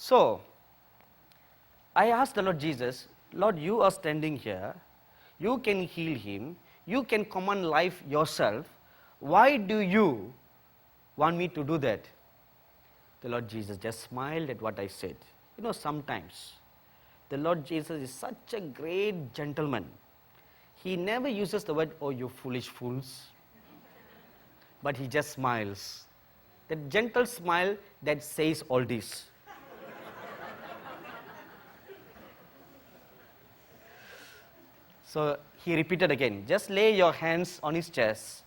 So, I asked the Lord Jesus, Lord, you are standing here, you can heal him, you can command life yourself, why do you want me to do that? The Lord Jesus just smiled at what I said. You know, sometimes the Lord Jesus is such a great gentleman. He never uses the word, oh, you foolish fools, but he just smiles. That gentle smile that says all this. So he repeated again, just lay your hands on his chest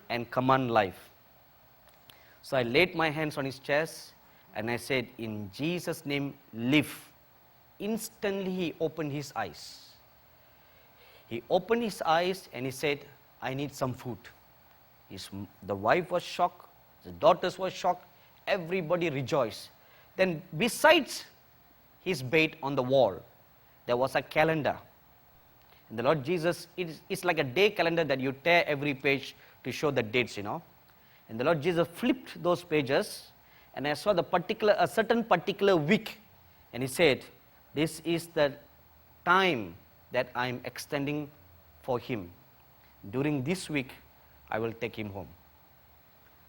and command life. So I laid my hands on his chest and I said, in Jesus' name, live. Instantly he opened his eyes. He opened his eyes and he said, I need some food. The wife was shocked, the daughters were shocked, everybody rejoiced. Then besides his bed on the wall, there was a calendar. And the Lord Jesus, it's like a day calendar that you tear every page to show the dates, you know. And the Lord Jesus flipped those pages and I saw a certain particular week. And he said, this is the time that I am extending for him. During this week, I will take him home.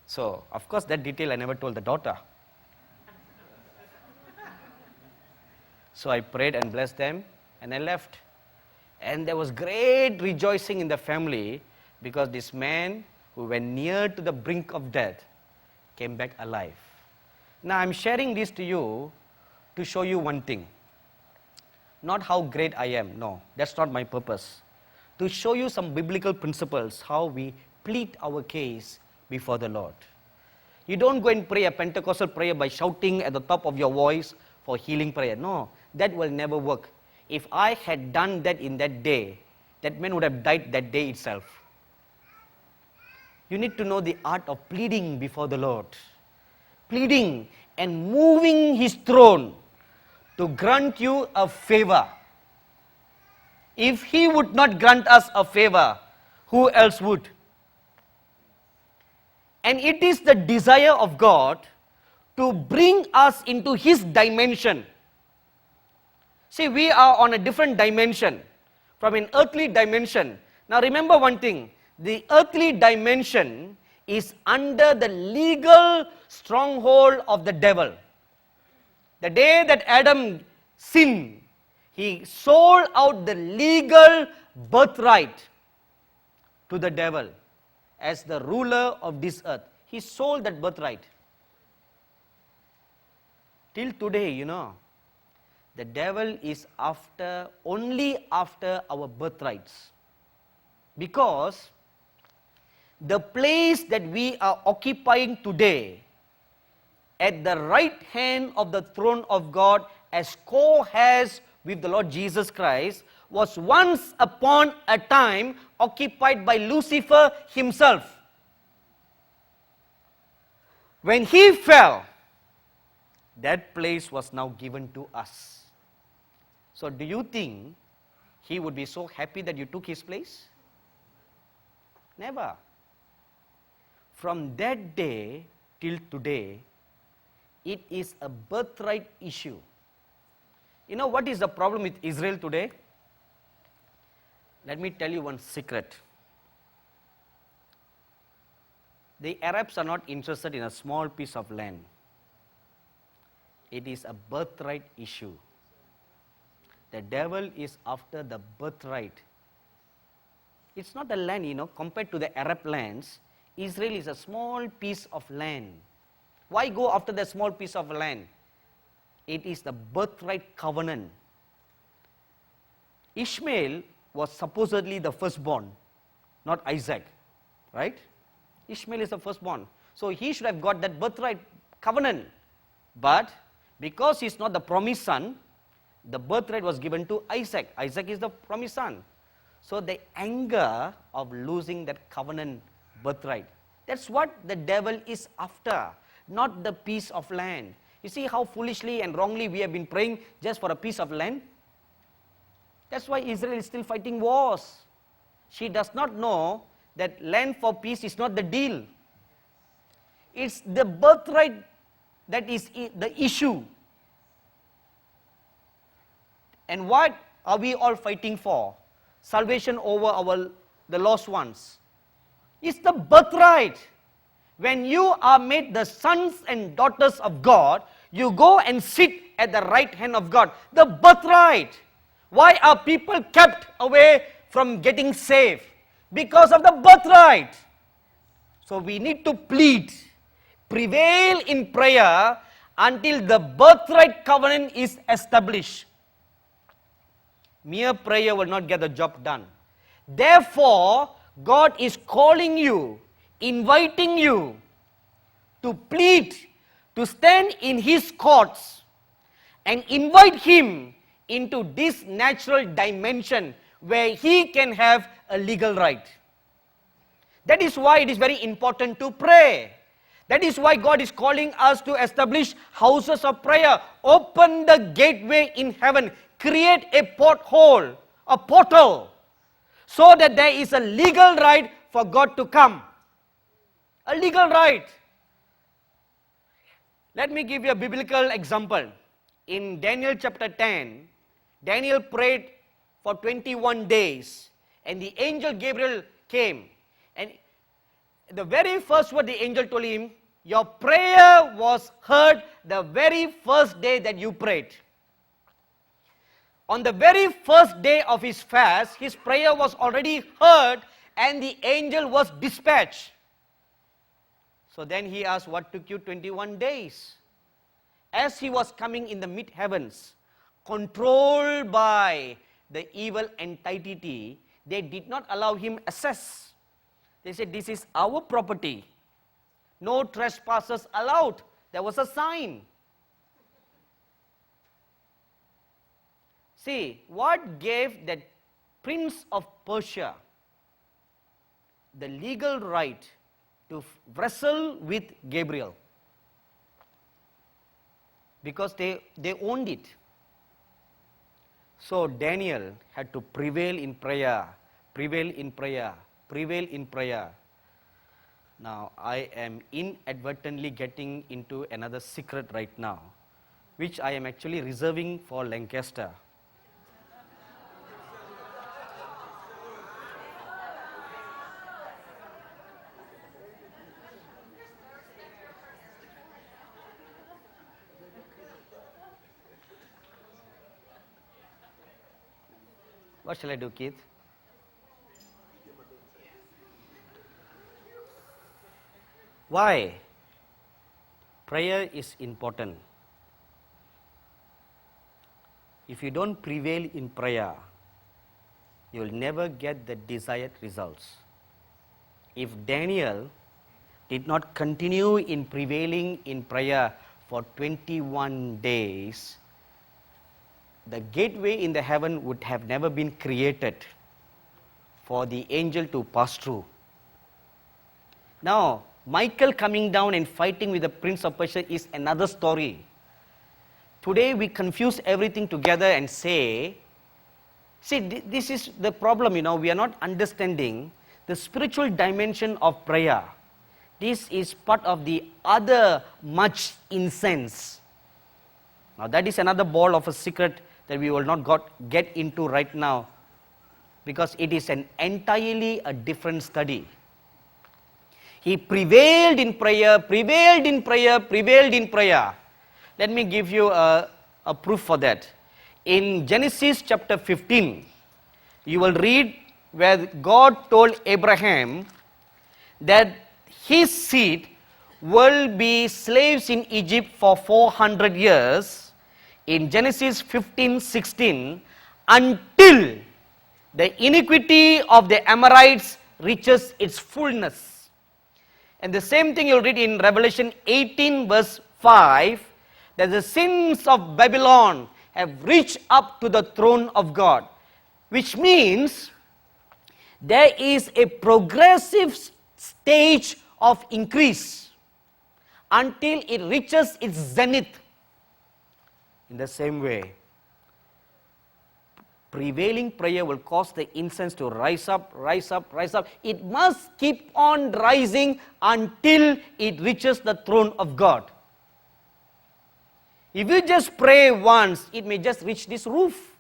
So, of course, that detail I never told the daughter. So I prayed and blessed them and I left. And there was great rejoicing in the family because this man who went near to the brink of death came back alive. Now I'm sharing this to you to show you one thing. Not how great I am, no, that's not my purpose. To show you some biblical principles, how we plead our case before the Lord. You don't go and pray a Pentecostal prayer by shouting at the top of your voice for healing prayer. No, that will never work. If I had done that in that day, that man would have died that day itself. You need to know the art of pleading before the Lord. Pleading and moving his throne to grant you a favor. If he would not grant us a favor, who else would? And it is the desire of God to bring us into his dimension. See, we are on a different dimension from an earthly dimension. Now remember one thing, the earthly dimension is under the legal stronghold of the devil. The day that Adam sinned, he sold out the legal birthright to the devil as the ruler of this earth. He sold that birthright. Till today, you know, the devil is only after our birthrights. Because the place that we are occupying today, at the right hand of the throne of God, as co-heirs with the Lord Jesus Christ, was once upon a time occupied by Lucifer himself. When he fell, that place was now given to us. So do you think he would be so happy that you took his place? Never. From that day till today, it is a birthright issue. You know what is the problem with Israel today? Let me tell you one secret. The Arabs are not interested in a small piece of land. It is a birthright issue. The devil is after the birthright. It's not a land, you know, compared to the Arab lands. Israel is a small piece of land. Why go after the small piece of land? It is the birthright covenant. Ishmael was supposedly the firstborn, not Isaac, right? Ishmael is the firstborn. So he should have got that birthright covenant. But because he's not the promised son, the birthright was given to Isaac. Isaac is the promised son. So the anger of losing that covenant birthright, that's what the devil is after, not the piece of land. You see how foolishly and wrongly we have been praying just for a piece of land? That's why Israel is still fighting wars. She does not know that land for peace is not the deal. It's the birthright that is the issue. And what are we all fighting for? Salvation over the lost ones. It's the birthright. When you are made the sons and daughters of God, you go and sit at the right hand of God. The birthright. Why are people kept away from getting saved? Because of the birthright. So we need to plead, prevail in prayer until the birthright covenant is established. Mere prayer will not get the job done. Therefore, God is calling you, inviting you to plead, to stand in His courts and invite Him into this natural dimension where He can have a legal right. That is why it is very important to pray. That is why God is calling us to establish houses of prayer. Open the gateway in heaven. Create a porthole, a portal, so that there is a legal right for God to come. A legal right. Let me give you a biblical example. In Daniel chapter 10, Daniel prayed for 21 days, and the angel Gabriel came. And the very first word the angel told him, your prayer was heard the very first day that you prayed. On the very first day of his fast, his prayer was already heard and the angel was dispatched. So then he asked, what took you 21 days? As he was coming in the mid-heavens, controlled by the evil entity, they did not allow him access. They said, this is our property. No trespassers allowed. There was a sign. See, what gave that prince of Persia the legal right to wrestle with Gabriel? Because they owned it. So Daniel had to prevail in prayer, prevail in prayer, prevail in prayer. Now I am inadvertently getting into another secret right now, which I am actually reserving for Lancaster. What shall I do, Keith? Why? Prayer is important. If you don't prevail in prayer, you will never get the desired results. If Daniel did not continue in prevailing in prayer for 21 days, the gateway in the heaven would have never been created for the angel to pass through. Now, Michael coming down and fighting with the prince of Persia is another story. Today we confuse everything together and say, see, this is the problem, we are not understanding the spiritual dimension of prayer. This is part of the other much incense. Now that is another ball of a secret that we will not get into right now, because it is an entirely a different study. He prevailed in prayer, prevailed in prayer, prevailed in prayer. Let me give you a proof for that. In Genesis chapter 15, you will read where God told Abraham that his seed will be slaves in Egypt for 400 years. In Genesis 15:16, until the iniquity of the Amorites reaches its fullness. And the same thing you'll read in Revelation 18 verse 5, that the sins of Babylon have reached up to the throne of God, which means there is a progressive stage of increase until it reaches its zenith. In the same way, prevailing prayer will cause the incense to rise up, rise up, rise up. It must keep on rising until it reaches the throne of God. If you just pray once, it may just reach this roof.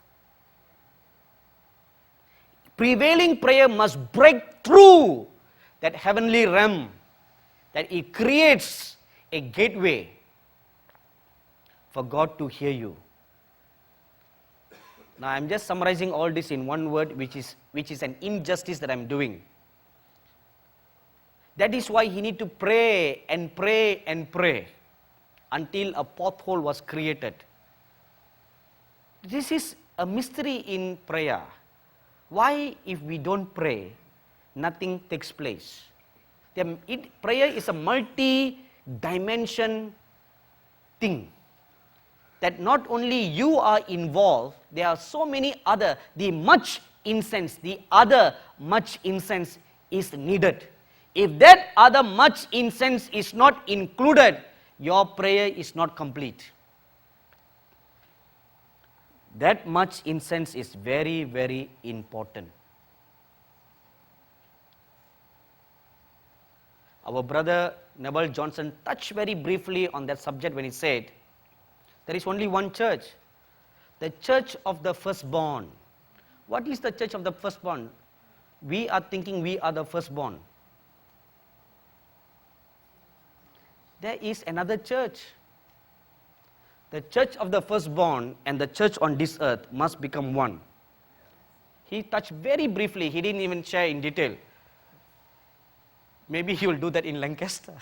Prevailing prayer must break through that heavenly realm, that it creates a gateway for God to hear you. Now I'm just summarizing all this in one word, which is an injustice that I'm doing. That is why he need to pray and pray and pray until a pothole was created. This is a mystery in prayer. Why, if we don't pray, nothing takes place? Prayer is a multi-dimension thing. That not only you are involved, there are so many other, the other much incense is needed. If that other much incense is not included, your prayer is not complete. That much incense is very, very important. Our brother Neville Johnson touched very briefly on that subject when he said, there is only one church, the church of the firstborn. What is the church of the firstborn? We are thinking we are the firstborn. There is another church. The church of the firstborn and the church on this earth must become one. He touched very briefly, he didn't even share in detail. Maybe he will do that in Lancaster.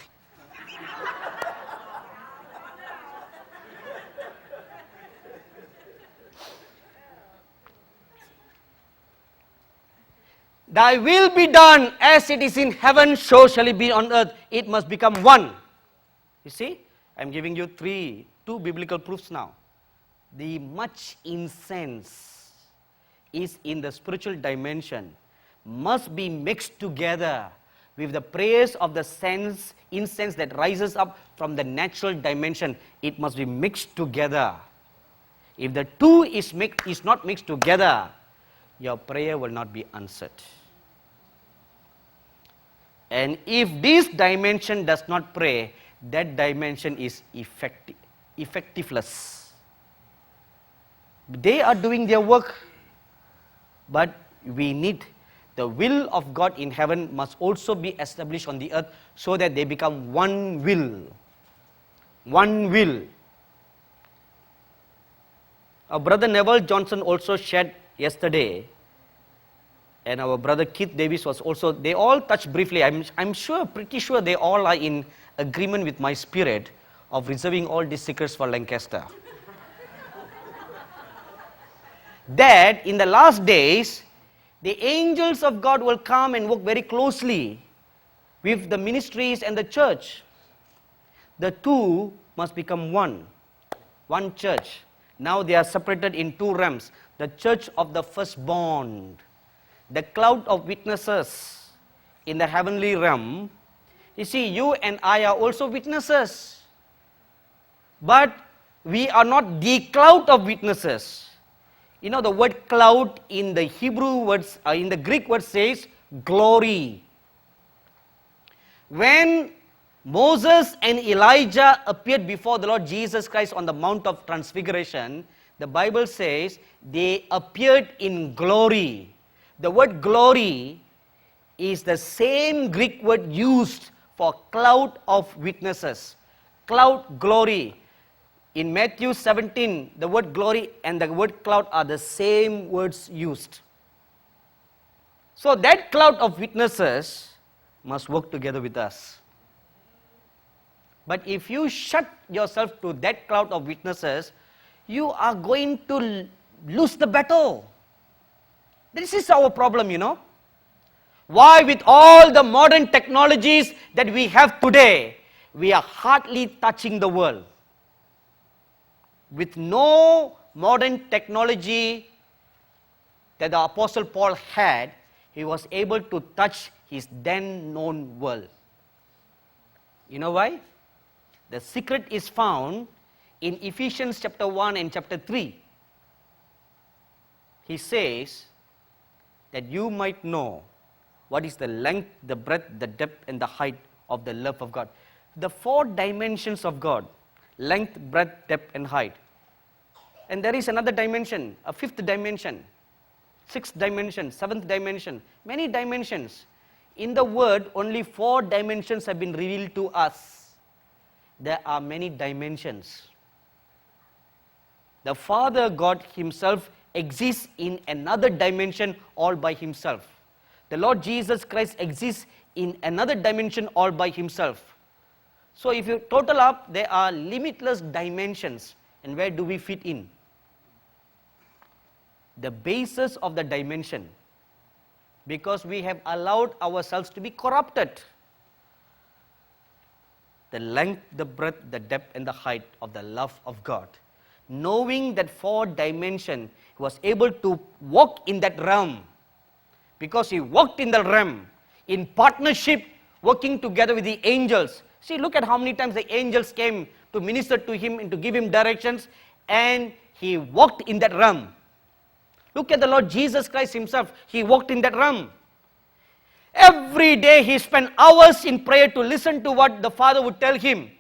Thy will be done as it is in heaven, so shall it be on earth. It must become one. You see, I'm giving you two biblical proofs now. The much incense is in the spiritual dimension, must be mixed together with the prayers of the incense that rises up from the natural dimension. It must be mixed together. If the two is not mixed together, your prayer will not be answered. And if this dimension does not pray, that dimension is effectiveless. They are doing their work, but we need the will of God in heaven must also be established on the earth so that they become one will. One will. Our brother Neville Johnson also shared yesterday, and our brother Keith Davis was also, they all touched briefly. I'm sure, pretty sure they all are in agreement with my spirit of reserving all these secrets for Lancaster. That in the last days, the angels of God will come and work very closely with the ministries and the church. The two must become one church. Now they are separated in two realms. The church of the firstborn, the cloud of witnesses in the heavenly realm. You see, you and I are also witnesses. But we are not the cloud of witnesses. You know, the word cloud in the Hebrew words, in the Greek word says glory. When Moses and Elijah appeared before the Lord Jesus Christ on the Mount of Transfiguration, the Bible says they appeared in glory. The word glory is the same Greek word used for cloud of witnesses. Cloud, glory. In Matthew 17, the word glory and the word cloud are the same words used. So that cloud of witnesses must work together with us. But if you shut yourself to that cloud of witnesses, you are going to lose the battle. This is our problem, you know. Why with all the modern technologies that we have today, we are hardly touching the world. With no modern technology that the Apostle Paul had, he was able to touch his then known world. You know why? The secret is found in Ephesians chapter 1 and chapter 3. He says that you might know what is the length, the breadth, the depth, and the height of the love of God. The four dimensions of God: length, breadth, depth, and height. And there is another dimension, a fifth dimension. sixth dimension, seventh dimension, many dimensions. In the Word, only 4 dimensions have been revealed to us. There are many dimensions. The Father God Himself exists in another dimension all by Himself. The Lord Jesus Christ exists in another dimension all by Himself. So if you total up, there are limitless dimensions. And where do we fit in? The basis of the dimension. Because we have allowed ourselves to be corrupted. The length, the breadth, the depth and the height of the love of God. Knowing that 4 dimension, He was able to walk in that realm. Because He walked in the realm, in partnership, working together with the angels. See, look at how many times the angels came to minister to Him and to give Him directions, and He walked in that realm. Look at the Lord Jesus Christ Himself. He walked in that realm. Every day He spent hours in prayer to listen to what the Father would tell Him.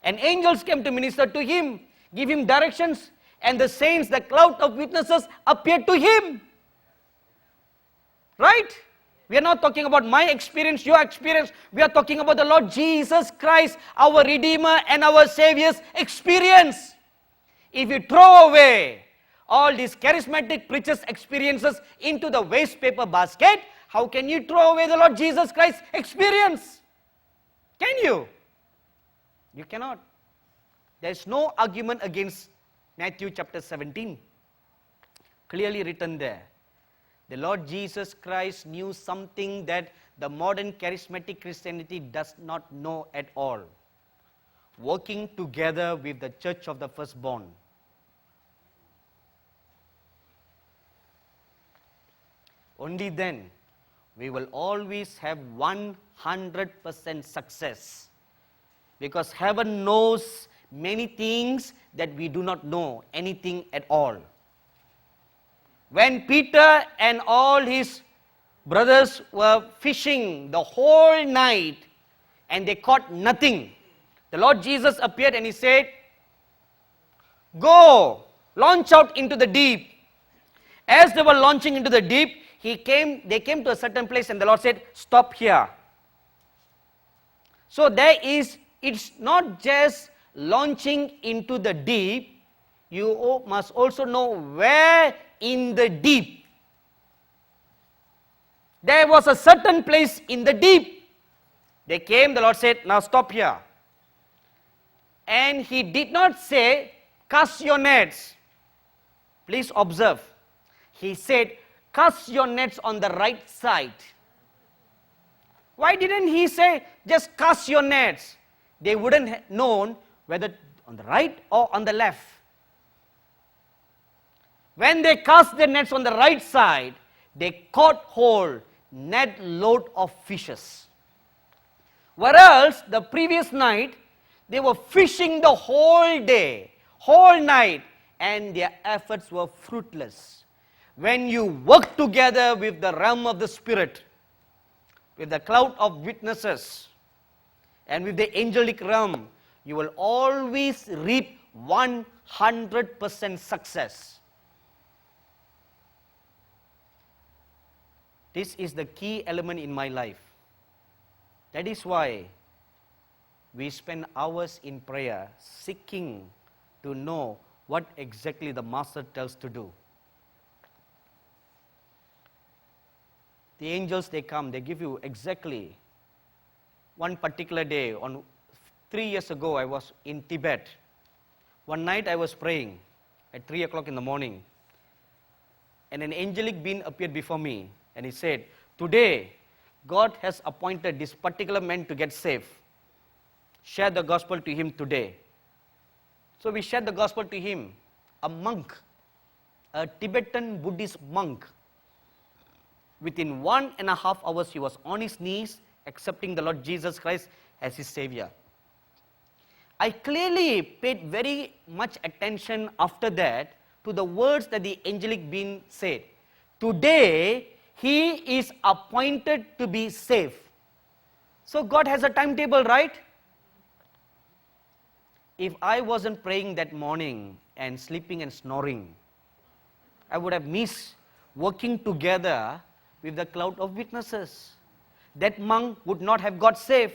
And angels came to minister to Him, give Him directions, and the saints, the cloud of witnesses, appeared to Him. Right? We are not talking about my experience, your experience. We are talking about the Lord Jesus Christ, our Redeemer and our Savior's experience. If you throw away all these charismatic preachers' experiences into the waste paper basket, how can you throw away the Lord Jesus Christ's experience? Can you? You cannot. There is no argument against Matthew chapter 17. Clearly written there. The Lord Jesus Christ knew something that the modern charismatic Christianity does not know at all. Working together with the church of the firstborn. Only then we will always have 100% success. Because heaven knows many things that we do not know anything at all. When Peter and all his brothers were fishing the whole night and they caught nothing, the Lord Jesus appeared and He said, "Go, launch out into the deep." As they were launching into the deep, they came to a certain place and the Lord said, "Stop here." So it's not just launching into the deep, you must also know where in the deep. There was a certain place in the deep. They came, the Lord said, "Now stop here." And He did not say, "Cast your nets." Please observe. He said, "Cast your nets on the right side." Why didn't He say, "Just cast your nets"? They wouldn't have known whether on the right or on the left. When they cast their nets on the right side, they caught whole net load of fishes. Whereas the previous night, they were fishing the whole day, whole night, and their efforts were fruitless. When you work together with the realm of the Spirit, with the cloud of witnesses, and with the angelic realm, you will always reap 100% success. This is the key element in my life. That is why we spend hours in prayer seeking to know what exactly the Master tells to do. The angels, they come, they give you exactly one particular day. 3 years ago, I was in Tibet. One night I was praying at 3 o'clock in the morning. And an angelic being appeared before me. And he said, "Today, God has appointed this particular man to get saved. Share the gospel to him today." So we shared the gospel to him. A monk, a Tibetan Buddhist monk. Within 1.5 hours, he was on his knees, accepting the Lord Jesus Christ as his Savior. I clearly paid very much attention after that to the words that the angelic being said. Today, he is appointed to be saved. So God has a timetable, right? If I wasn't praying that morning and sleeping and snoring, I would have missed working together with the cloud of witnesses. That monk would not have got saved.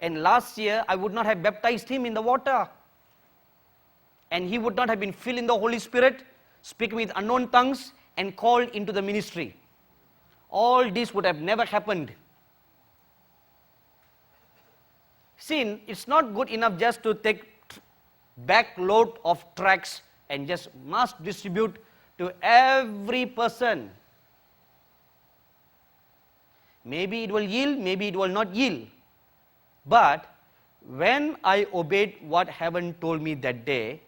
And last year, I would not have baptized him in the water. And he would not have been filled in the Holy Spirit, speaking with unknown tongues, and called into the ministry. All this would have never happened. See, it's not good enough just to take back load of tracts and just mass distribute to every person. Maybe it will yield, maybe it will not yield. But when I obeyed what heaven told me that day,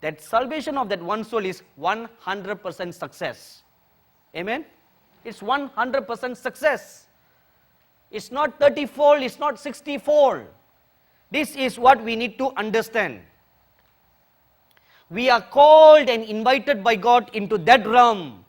that salvation of that one soul is 100% success. Amen? It's 100% success. It's not 30-fold, it's not 60-fold. This is what we need to understand. We are called and invited by God into that realm